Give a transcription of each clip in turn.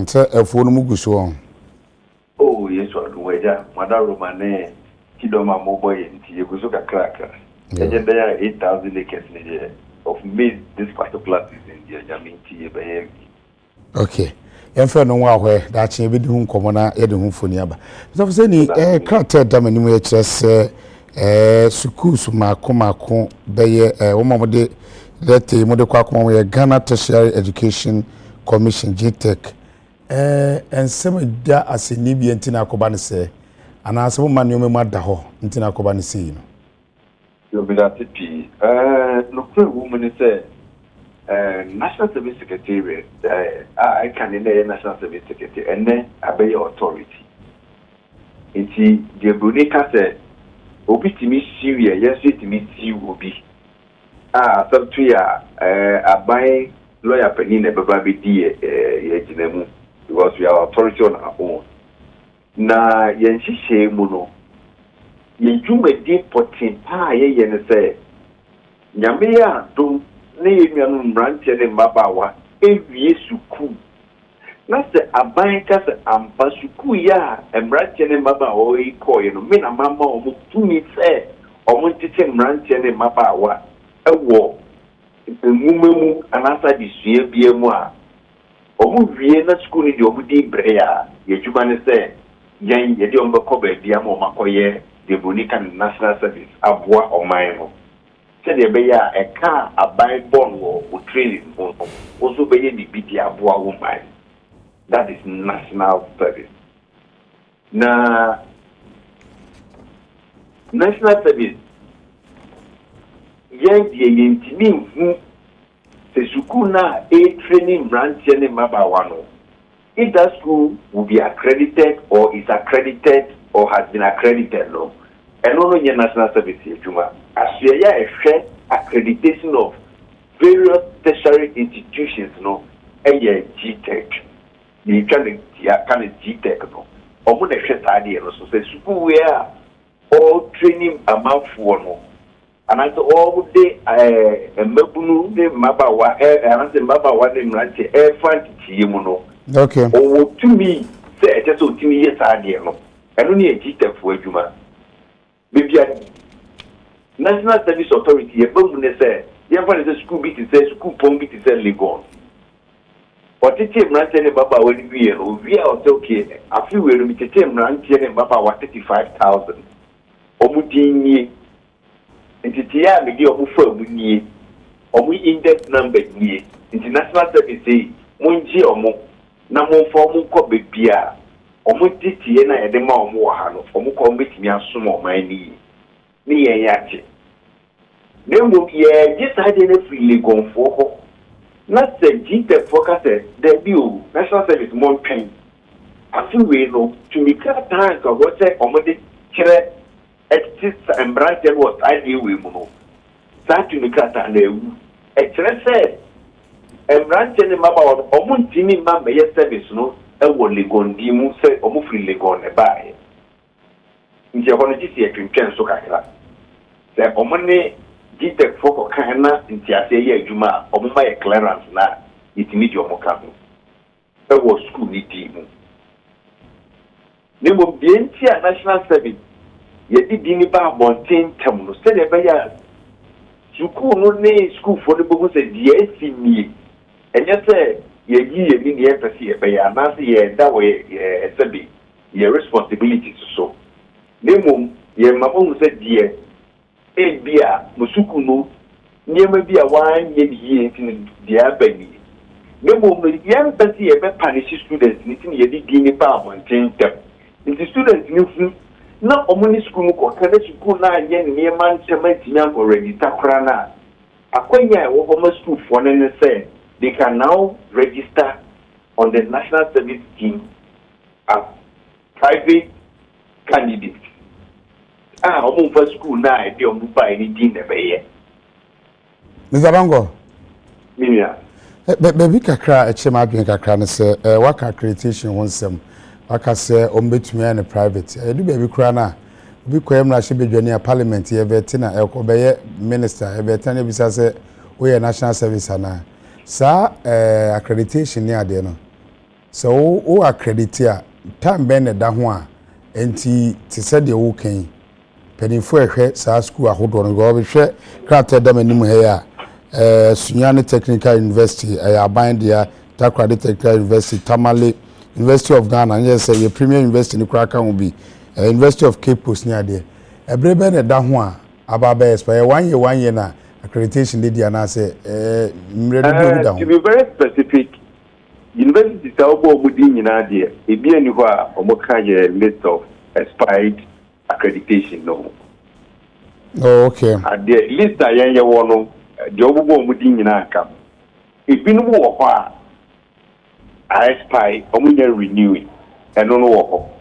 So a phone muguso. Oh, yes, what do I? Madame Romane, Kidoma Moboy, and Tiaguzuka Cracker. And then there are 8,000 acres in the of made this particular season, Yamin Tia. Okay. Yɛmfa no wa hɔ da kye bi de hu nkɔmɔ na yɛ de hu foni aba so for say ni krataa da manimu yɛ kyerɛ sɛ schools maako bɛyɛ wo ma mo de lete mo de kwa akoma yɛ Ghana Tertiary Education Commission GTEC ensem da aseni bi ntina akɔba ne sɛ anaasɛ mo ma ne mo ada hɔ ntina akɔba ne sɛ no yo bi da tipi no kwe wo mo ne sɛ National Service Secretariat, I can in the National Service Secretary, and then obey authority. It's the Brunica said, Obi to me, Syria, yes, to me, see will be. Some 2 years, I buy lawyer Penina, Baby dear, because we are authority on our own. Na Yanshi Shemuno, you may deep potting pie, and say, Yamea, don't. Ne yenu mrantie ne mabawa ewie suku na se aban ka se ampa suku ya mrantie ne mabawa yi koye no me na mama o mutumi se o mutite mrantie ne mabawa ewo emumemu anasa disue biemu a o mu wie na suku ni de o di bre ya yedwuma ne se yan ye de o mbekọ ba bia ma o makoye de bonika national service aboa oman no said the beya a car a buy bond or training also be the BT aboa woman. That is national service. Na national service yen die yentimi hu se suku na a training branch ne mabawa no. If that school will be accredited or is accredited or has been accredited no. And no national service Juma. As we are accreditation of various tertiary institutions, no, and GTEC. The kind of GTEC, no. Or when they idea, so say school where all training amount for no. And I said all day a mabunu de mabawa and I said mabawa de mranche air front no. Okay. Or to me, say just so to me yes idea no. And only a GTEC for Juma. Maybe National Service Authority, a bomb say, you find the school beat says school pong beat is legal. But it came ranting Baba when we are okay. A few will be taken ranting Baba was 35,000. Omutini, and Titia, the deal of Furby, or we index number ye. International Service say, Munji or Mo, Namo for Muko Bia, or Mutitiana and the Mom Wahano, or Muko meet me a small my knee. Ni yache nem no ye just had any freely gone for not say GTEC focus the bill national service more pain I feel we know to me cut time of what say omode kire exist and branch was I deal with no start to me cut and e kire say and branch any mama omuntini mama yes service no e wo legon di mu say omu free legon e bae nti e kono gisi e twentwen so kakra se omone GTEC foko kana nti ase ye adwuma omuma ye clearance na itimi di omoka ho e wo school ni di mu ne mo bienti a national service ye di ni ba bonten tam no se de be ya school no ne school for the bogo se die asimi enye se ye yi ye ni ye pese ye be ya na se ye da we sebi ye responsibilities so ne mo ye mamo se die ebia musuku no niema bia wan ye biye tin dia bani ne mo no ye pese ye be punish students ni tin ye di ni ba bonten tam the students ni fu na omuni school ko kada school na ye niema ntema tinya ko register krana akwanya wo homa school for ne say they can now register on the national service scheme as private candidates. Omu for school na e bi omu ba ni din na be ye. Mr. Bango. Mimia. Baby kakra e chema adwen kakra ne se waka accreditation wonsem waka se ombetumi na private. E du baby kra na obi koyem na hye bedwani a parliament ye veti na e ko be ye minister e veti na bisa se we national service ana sa accreditation ni ade no so o accredit time ben da ho a enti te said de wo kan penifo ehwe sa school ahodo no go be hwe krata da manim he ya Sunyani Technical University aban dia Takrady Technical University Tamale University of Ghana yes say premier university ni kraka ho bi University of Cape Coast ni ade ebre ben da ho a ababa expire 1 year na accreditation dey dia na say to be very specific, universities are all within in idea. If you are a list of expired accreditation, no. Oh, okay. At the list, I am one job within in income. If you know what I expire, renew it, and no know.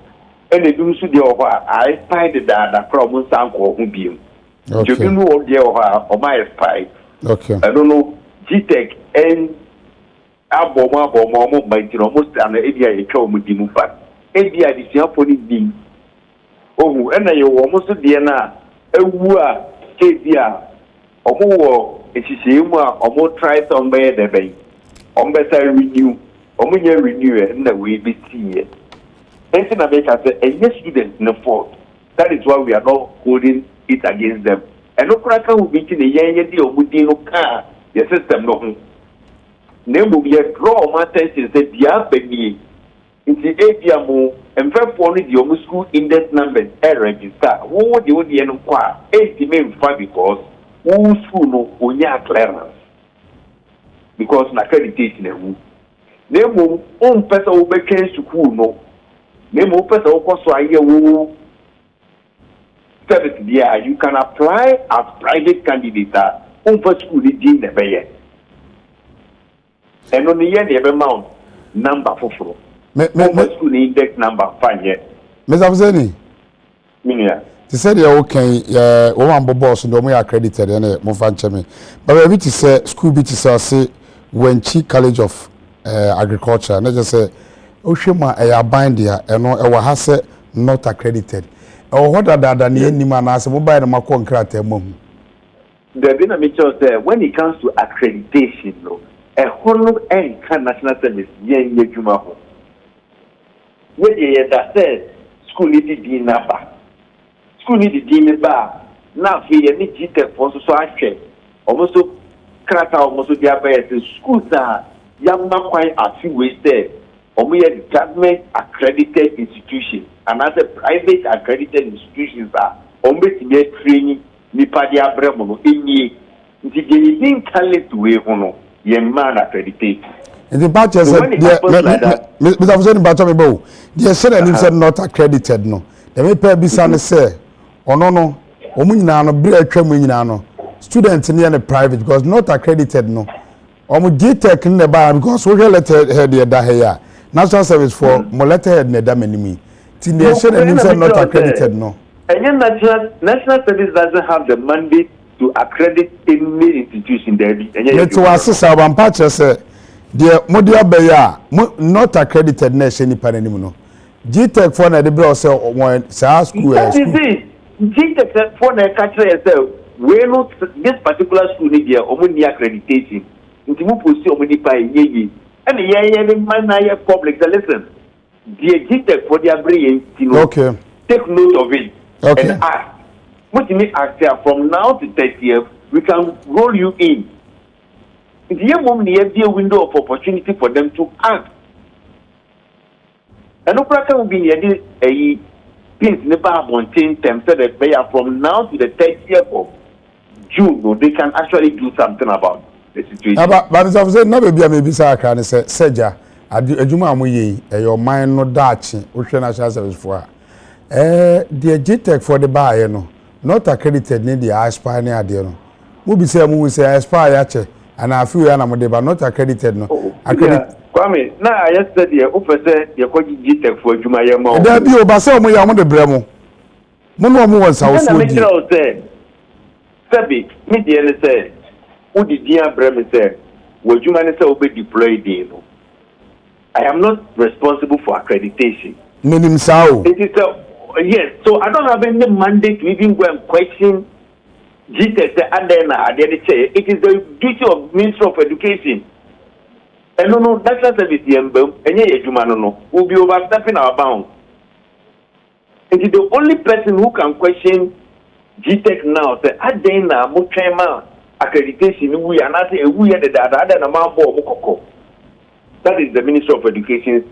And they do so the I expired the data from Sanko Umbium. You know what they are my expire. Okay. I don't know. GTech and aboma by almost an area a cow with the Mufa. Area is your pony being. Oh, and I almost Diana, a wua, Katia, or more, and she say, or more tries on by the bay. On better renew, or when you renew it, and we be see it. And then I make us a yes student in the fault. That is why we are not holding it against them. And no cracker will be in the year deal with the car. The system no. Name will be a draw my attention say the baby in the APM and therefore the school index numbers register. Who the ODN qua 80 main five because who school no onya clearance because na accreditation and name will own person will be changed to school no. Name will person will cost so I service there you can apply as private candidate. For school is in the bay. And on the year the amount number for school index number 5 years. Mr. Abzeni, Minia. They said you're okay, one boss and we accredited and move on to me. But we say school be to say when Chi College of Agriculture, and I just say, Oshima, a bind here, and no, has not accredited. Or what are the any man as a mobile and Macon crater mum? There been a mixture there when it comes to accreditation, no, a whole and national service, yen Jumaho. When you that says school needed the number, school needed the bar, now we need GTech for so I check. Almost crack almost the other schools are young man quite a few ways there. Or we are government accredited institutions, and as a private accredited institutions are almost training. Nipa di abremo no enye nti de ni talent we ho no ye man accredited the batches Mr. Fuzeni batch me bo the said and said not accredited no the me pa bisa ne say ono no omu nyina no bre atwa mu nyina no student ne na private because not accredited no omu GTech ne ba because we letter head da here national service for mo letter head ne da manimi ti the said and said not accredited no. And national service doesn't have the mandate to accredit any institution there. It was a Saban Patcher, sir. Dear Modia Beya, not accredited nation in Panimo. GTech for the browser or South School. GTech for the country yourself. We know this particular school need their own accreditation. Into who pursue only by ye. And the year man public listen. Dear GTech for their brain, okay. Take note of it. Okay. And ask. What you mean ask there from now to 30 years, we can roll you in. The moment you have a window of opportunity for them to act. And no problem will be a things never maintain them so that they are from now to the 30th of June, they can actually do something about the situation. But as I was saying, never be a maybe can say, Seja, a Juma Muye, your mind no dachi, which national service for. The GTech for the buyer, no, not accredited, need the aspire near there. We be say, we say aspire, and I feel I'm but not accredited, no. Kwame, now I just said, officer, you're calling GTech for Jumaya. There be over some way on the Bremo. No more was our school. Sabi, me say, who did dear Bremen say, would you manage to be deployed? I am not responsible for accreditation. Meaning so. It is yes, so I don't have any mandate to even go and question GTech and then it is the duty of Ministry of Education. And no national service yembe enye ejuma no will be overstepping our bounds. And the only person who can question GTech now say adena mo twema accreditation we are not we are the data na mambo mukoko. That is the Ministry of Education's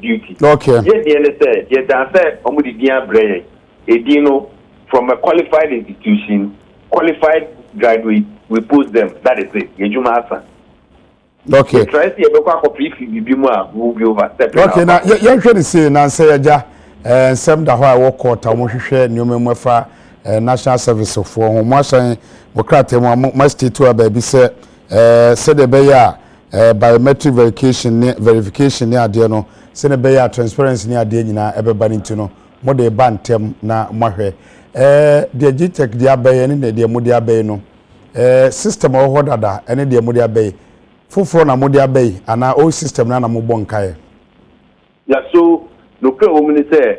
duty. Okay. Yes, the NSA, yes, the answer omudi dia breye. Edino from a qualified institution, qualified graduate, we post them. That is it. Yejuma asa. Okay. Try to see about copy be more will be overstepping. Okay, now you can say na say ja some da ho a work court a mo hwehwe nyoma mfa national service for ho mo asan mo krate mo state to ba bi say de be ya biometric verification ne ade no se ne be ya transparency ne ade nyina ebeba ne ntino mo de ba ntem na mo hwe de GTech de abaye ne de mo de abaye no system o ho dada ene de mo de abaye fufuro na mo de abaye ana o system na mo bo nkae. Yeah, so no ke o mini say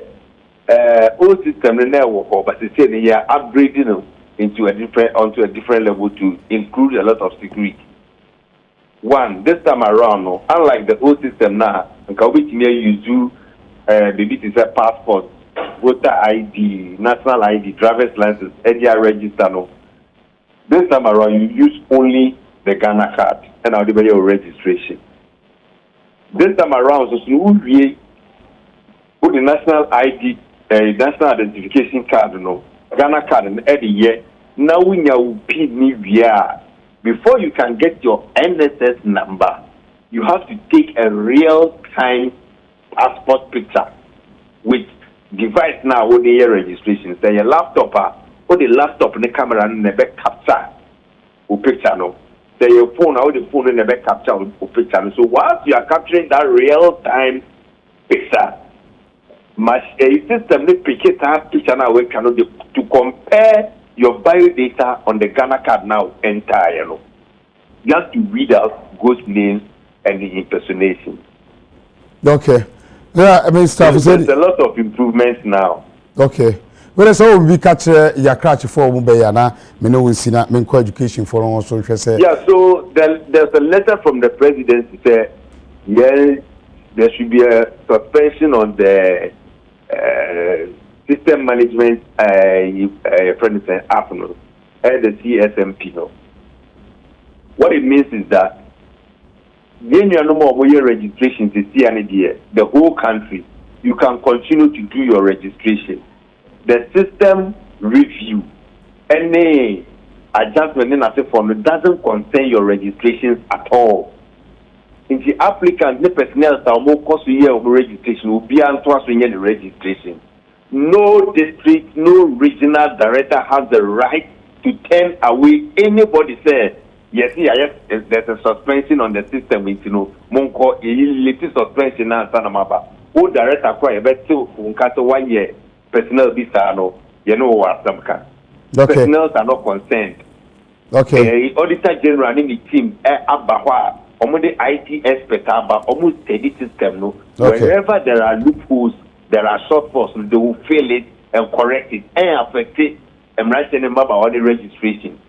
old system na work but say they are upgrading into a different level to include a lot of security. One, this time around, no, unlike the old system now, you use maybe to say passport, voter ID, national ID, driver's license, NDI register. No. This time around, you use only the Ghana card and I'll give you your registration. This time around, so you put the national ID, national identification card, no, Ghana card, and every year. Now we know PNVR. Before you can get your NSS number, you have to take a real-time passport picture with device now with the registration. Say your laptop, or the laptop in the camera and the back capture or picture. No, say your phone, or the phone in the back capture or picture. So once you are capturing that real-time picture, a system they pick it up picture now we cannot to compare your bio data on the Ghana card now entire. No? You have to read out ghost names and the impersonation. Okay. Yeah, I mean, there's a lot of improvements now. Okay. Well, so we catch your crash for Mubayana, Menowina, Menko Education for also. Yeah, so there's a letter from the president to say, yes, there should be a suspension on the system management app, no, and the CSMP. No. What it means is that when you are no more registration to CND, the whole country, you can continue to do your registration. The system review, any adjustment in a form doesn't concern your registrations at all. In the applicant, the personnel that more cost a year of registration will be answering the registration. No district, no regional director has the right to turn away anybody say, yes, there's a suspension on the system, you know, Monko, a little suspension and Sanamaba. Who director quite a bit too, Uncato 1 year, personnel bisano, you know what some can. Okay. Personnel are not concerned. Okay. Auditor General in the team, Abahwa, almost the IT expert, but almost steady system, no. Okay. Wherever there are loopholes, there are shortfalls, they will fail it and correct it and affect it and write them about all the registration.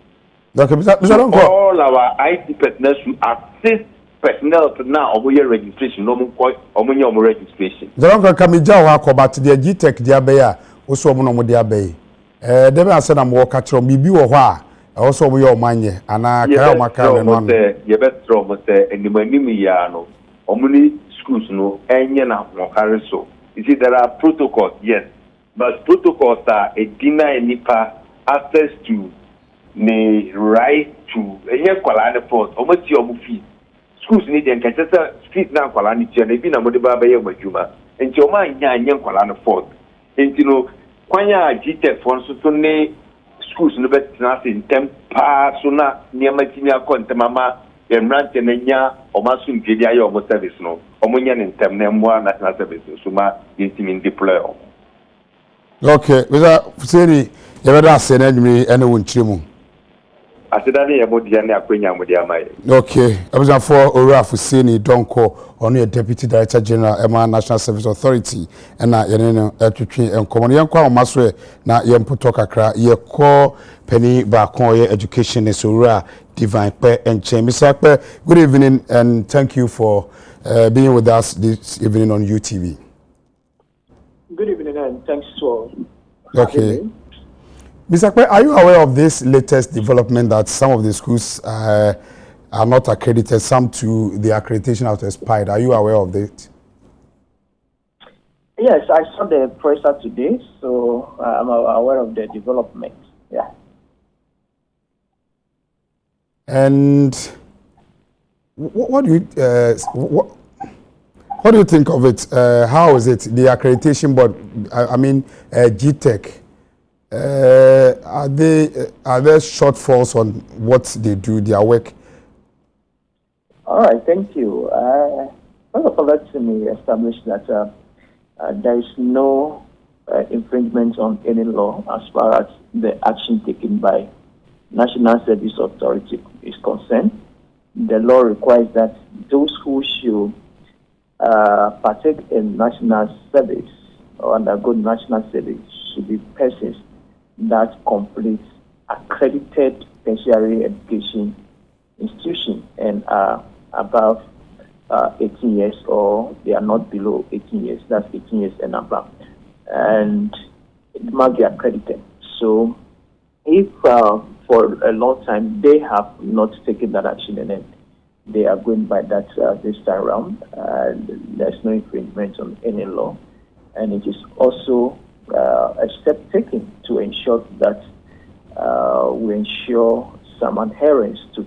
Okay, so all our IT personnel should assist personnel to now over your registration, no more registration. The uncle Kamija wako but the GTech diabea, also no diabe. Debe answer am walk at from bibi or wha, also we your manye, and I can't macan one. You better throw and the Manimiano, Omuni schools no, and Yana, no Hariso. You see, there are protocols, yes, but protocols are a deny NIPA access to the right to a Kuala Port, almost your fee. Schools need and catch street now, Kuala and they've been a Modiba Bay of Majuma, and your mind, Yan Kuala Port. And you know, Quanya GTech for schools in the best in Tempa, Suna, near Matina Contemama, and Rantanania, or Masum Gidia or service no, or Munyan in Temnemwa National Service, Suma, in deploy. Okay, without saying, you ever asked an enemy anyone chimu. Asedane ye modia ne akwenya modia mai. Okay, for Ora Fusini Donko, only a Deputy Director General Emma National Service Authority, and na yeneno etwetwe enkomo no yenkwa omasre na yempoto kakra ye call penny back on your education is Ora Divine Pe and Chemisakpe. Good evening and thank you for being with us this evening on UTV. Good evening and thanks for okay. Mr. Kwe, are you aware of this latest development that some of the schools are not accredited, some to the accreditation has expired? Are you aware of it? Yes, I saw the presser today, so I'm aware of the development. Yeah. And what do you what do you think of it? How is it? The accreditation board, I mean, GTech. Are there shortfalls on what they do, their work? All right, thank you. First of all, let me establish that there is no infringement on any law as far as the action taken by National Service Authority is concerned. The law requires that those who should partake in national service or undergo national service should be persons that complete accredited tertiary education institution and are above 18 years, or they are not below 18 years. That's 18 years and above. And it must be accredited. So if for a long time they have not taken that action and then they are going by that this time around, there's no infringement on any law. And it is also a step taken to ensure that we ensure some adherence to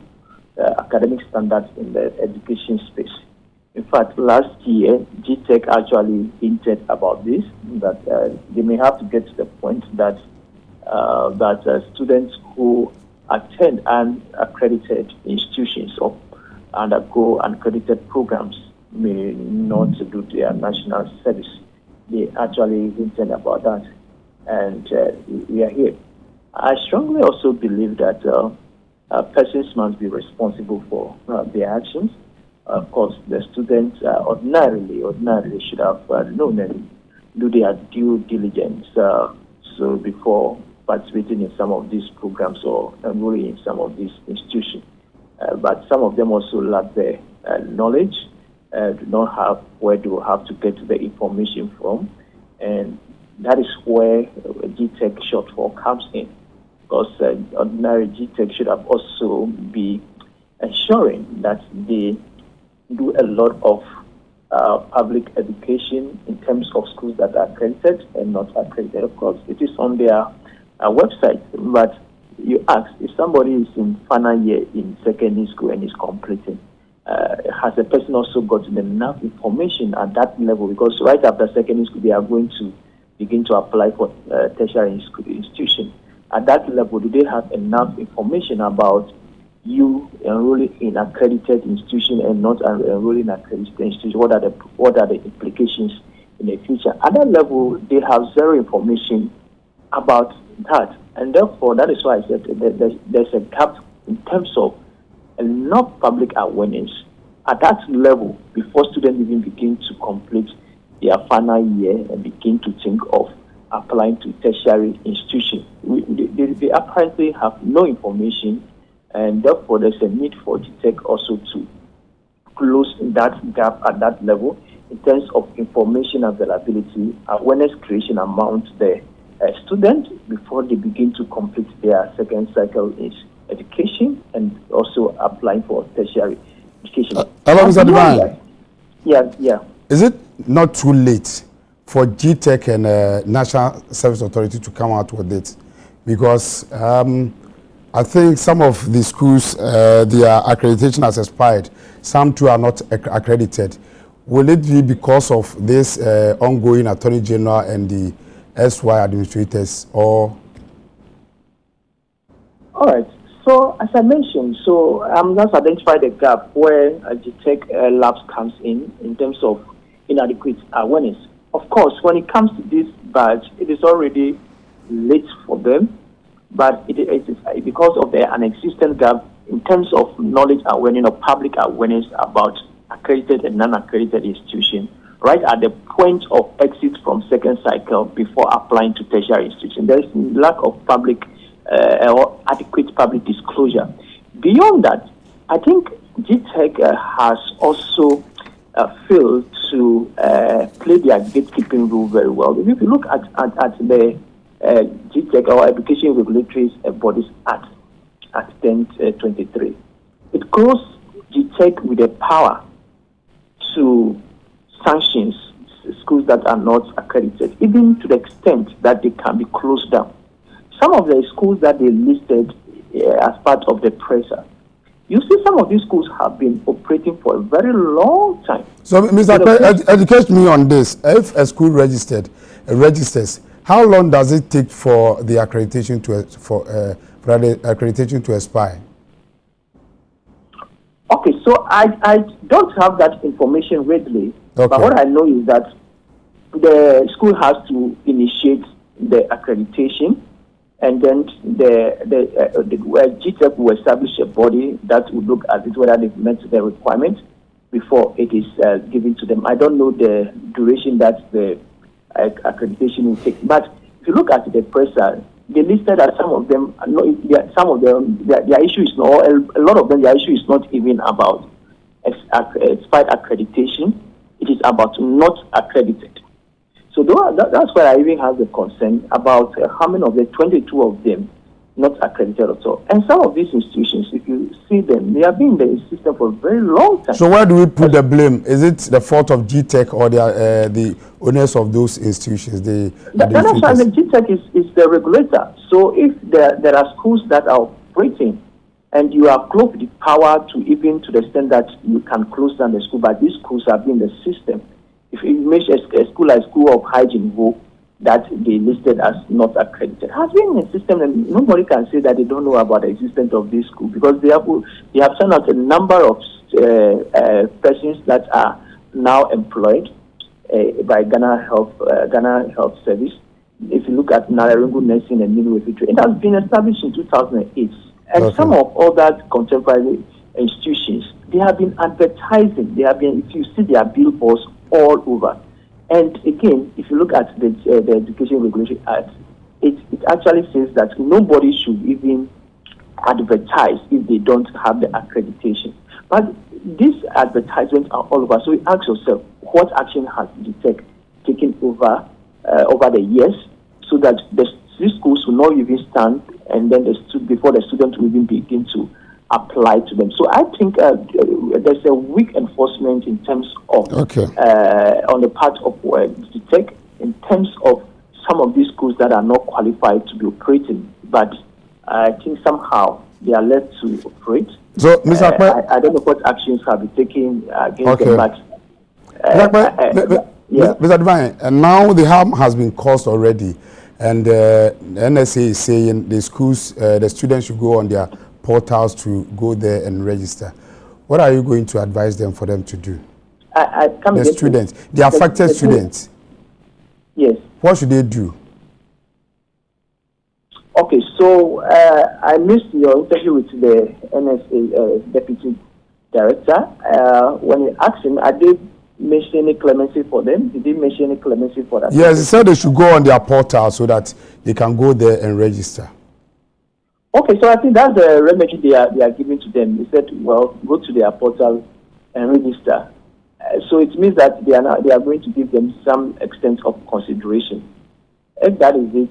academic standards in the education space. In fact, last year, GTech actually hinted about this, that they may have to get to the point that students who attend unaccredited institutions or undergo unaccredited programs may not do their national service. They actually hinted about that, and we are here. I strongly also believe that persons must be responsible for their actions. Of course, the students ordinarily should have known and do their due diligence so before participating in some of these programs or enrolling in some of these institutions. But some of them also lack the knowledge, do not have where they will have to get the information from, and that is where GTech shortfall comes in. Because ordinary GTech should have also be ensuring that they do a lot of public education in terms of schools that are accredited and not accredited. Of course, it is on their website, but you ask if somebody is in final year in secondary school and is completing, has a person also gotten enough information at that level? Because right after secondary school, they are going to begin to apply for tertiary institution. At that level, do they have enough information about you enrolling in accredited institution and not enrolling in accredited institution? What are the implications in the future? At that level, they have zero information about that, and therefore that is why I said there's a gap in terms of enough public awareness at that level before students even begin to complete their final year and begin to think of applying to tertiary institution. They apparently have no information, and therefore there's a need for GTech also to close that gap at that level in terms of information availability, awareness creation among the students before they begin to complete their second cycle in education and also applying for tertiary education. Hello, Mr. Divine. Yeah. Is it not too late for GTech and National Service Authority to come out with it? Because I think some of the schools, their accreditation has expired. Some too are not accredited. Will it be because of this ongoing Attorney General and the SY administrators, or? All right. So as I mentioned, just identified a gap where GTech labs comes in terms of inadequate awareness. Of course, when it comes to this badge, it is already late for them. but it is because of the unexistent gap in terms of knowledge awareness or public awareness about accredited and non-accredited institutions, right at the point of exit from second cycle before applying to tertiary institutions. There is lack of public or adequate public disclosure. Beyond that, I think GTEC has also failed to play their gatekeeping role very well. If you look at the GTEC or Education Regulatory Bodies Act 1023, it clothes GTEC with the power to sanction schools that are not accredited, even to the extent that they can be closed down. Some of the schools that they listed as part of the pressure, you see some of these schools have been operating for a very long time. So, Mr. Educate me on this. If a school registers, how long does it take for the accreditation to expire? Okay, so I don't have that information readily, but what I know is that the school has to initiate the accreditation, and then the GTEC will establish a body that will look at it, whether they've met the requirement before it is given to them. I don't know the duration that the accreditation will take, but if you look at the presser, they listed that some of them, their issue is not, a lot of them, their issue is not even about expired accreditation. It is about not accredited. So that's why I even have the concern about how many of the 22 of them not accredited at all. And some of these institutions, if you see them, they have been in the system for a very long time. So where do we put the blame? Is it the fault of GTEC or the owners of those institutions? That's why the GTEC is the regulator. So if there are schools that are operating and you are close to the power to even to the extent that you can close down the school, but these schools have been in the system. If you make a school like School of Hygiene that they listed as not accredited, has been in the system, and nobody can say that they don't know about the existence of this school, because they have sent out a number of persons that are now employed by Ghana Health Service. If you look at Nararengu Nursing and Midwifery, it has been established in 2008, and some of other contemporary institutions, they have been advertising. They have been, if you see their billboards all over. And again, if you look at the Education Regulatory Act, it actually says that nobody should even advertise if they don't have the accreditation. But these advertisements are all over. So you ask yourself, what action has GTEC taken over the years so that these schools will not even stand, and then before the students will even begin to apply to them. So I think there's a weak enforcement in terms of on the part of GTEC in terms of some of these schools that are not qualified to be operating, but I think somehow they are left to operate. So, Mr. Akpe, I don't know what actions have been taken against them, but Mr. Divine, and now the harm has been caused already, and the NSA is saying the schools, the students should go on their portals to go there and register. What are you going to advise them for them to do? The students, the affected students. Yes. What should they do? Okay, so I missed your interview with the NSA deputy director. When you asked him, I did mention any clemency for them. Did he mention any clemency for that? Yes, he said they should go on their portal so that they can go there and register. Okay, so I think that's the remedy they are giving to them. They said, well, go to their portal and register. So it means that they are going to give them some extent of consideration. If that is it,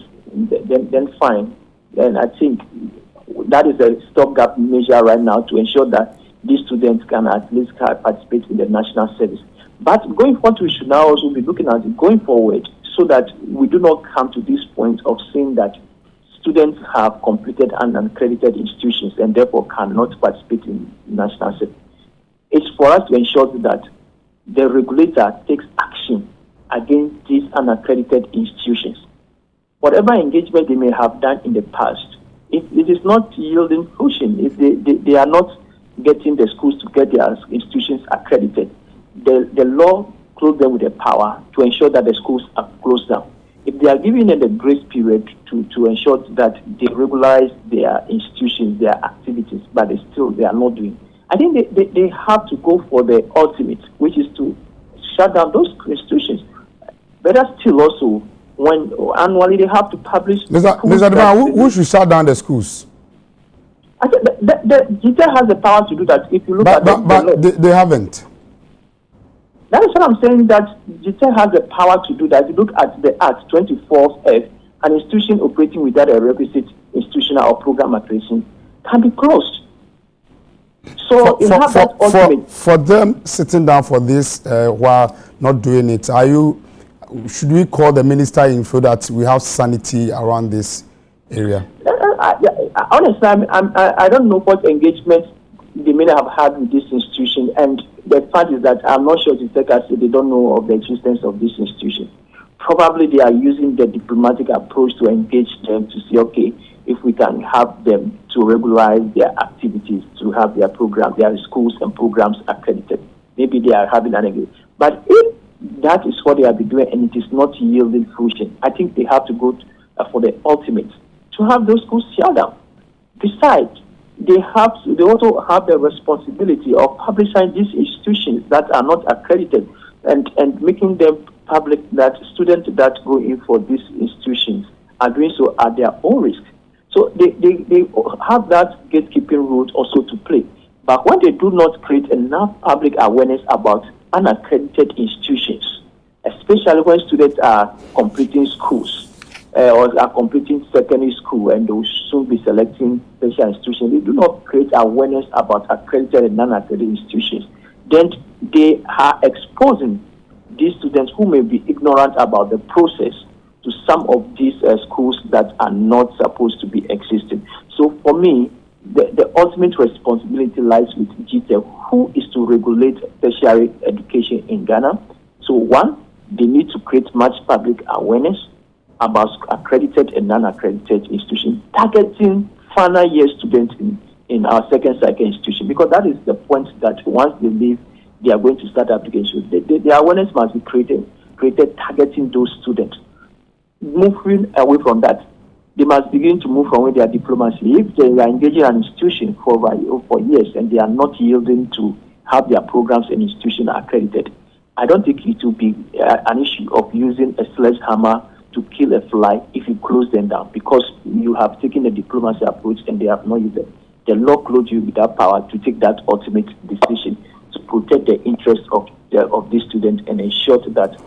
then fine. Then I think that is a stopgap measure right now to ensure that these students can at least participate in the national service. But going forward, we should now also be looking at it going forward so that we do not come to this point of saying that students have completed unaccredited institutions and therefore cannot participate in national service. It's for us to ensure that the regulator takes action against these unaccredited institutions. Whatever engagement they may have done in the past, if it is not yielding fruition, if they are not getting the schools to get their institutions accredited, the law clothes them with the power to ensure that the schools are closed down. if they are giving them the grace period to ensure that they regularize their institutions, their activities, but they are not doing. I think they have to go for the ultimate, which is to shut down those institutions. Better still also, when annually they have to publish. Mr. Dima, who should shut down the schools? I think the GT has the power to do that. If you look at but they haven't. That is what I'm saying, that GT has the power to do that. If you look at the Act 24F, an institution operating without a requisite institutional or program accreditation can be closed. So for them sitting down for this while not doing it, should we call the minister in so that we have sanity around this area? Honestly, I don't know what engagement they may have had with this institution, and the fact is that I'm not sure to take us they don't know of the existence of this institution. Probably they are using the diplomatic approach to engage them to see, okay, if we can have them to regularize their activities, to have their program, their schools and programs accredited. Maybe they are having an engagement. But if that is what they have been doing and it is not yielding fruition, I think they have to go for the ultimate, to have those schools shut down. Besides, they also have the responsibility of publishing these institutions that are not accredited and making them public, that students that go in for these institutions are doing so at their own risk. So they have that gatekeeping role also to play. But when they do not create enough public awareness about unaccredited institutions, especially when students are completing schools or are completing secondary school and they will soon be selecting special institutions, they do not create awareness about accredited and non-accredited institutions, then they are exposing these students who may be ignorant about the process to some of these schools that are not supposed to be existing. So for me, the ultimate responsibility lies with GTEC, who is to regulate tertiary education in Ghana. So one, they need to create much public awareness about accredited and non-accredited institutions, targeting final year students in our second cycle institution, because that is the point that once they leave, they are going to start applications. The awareness must be created targeting those students. Moving away from that, they must begin to move from their diplomacy. If they are engaging an institution for years and they are not yielding to have their programs and institutions accredited, I don't think it will be an issue of using a sledgehammer to kill a fly if you close them down, because you have taken a diplomacy approach and they have not used it. The law clothes you with that power to take that ultimate decision to protect the interests of these students and ensure that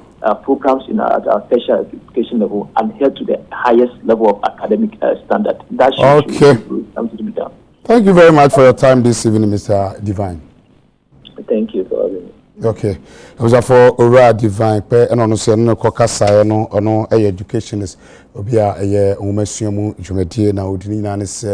programs at our tertiary education level adhere to the highest level of academic standard. That should be done. Thank you very much for your time this evening, Mr. Divine. Thank you for having me. Okay, it was for Ora Divine. And on the no Kokasa, no educationist, Obia, a Umesium, Jumeti, now Udina is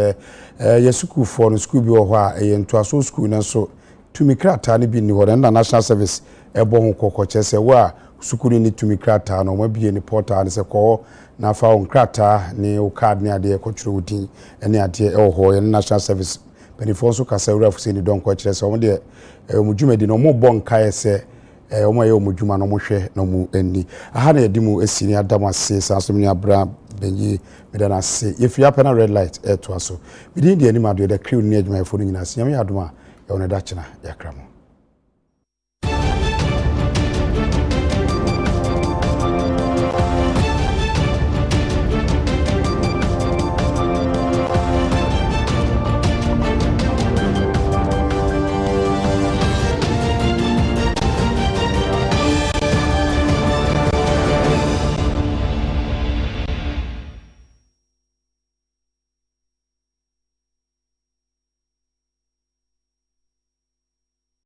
Yasuku for the school, and to a school, and so to me, Kratani being the national service, a bon cocoches, a wa, Sukuni need to me Krata, no maybe any porter, and a call, now found Krata, neo card near the coaching, and near the national service. Penifo kasa ura fusini don kwa chire so de mujume di no mo bon kae se o mo ye mujuma no mo hwe no mu eni aha na yedi mu esini adam ase sanso mi abra benyi medana ase if you happen red light to aso bidin de ani ma do the crew ni adwuma fo ni nyina se nyame adoma e wona da chena yakramo.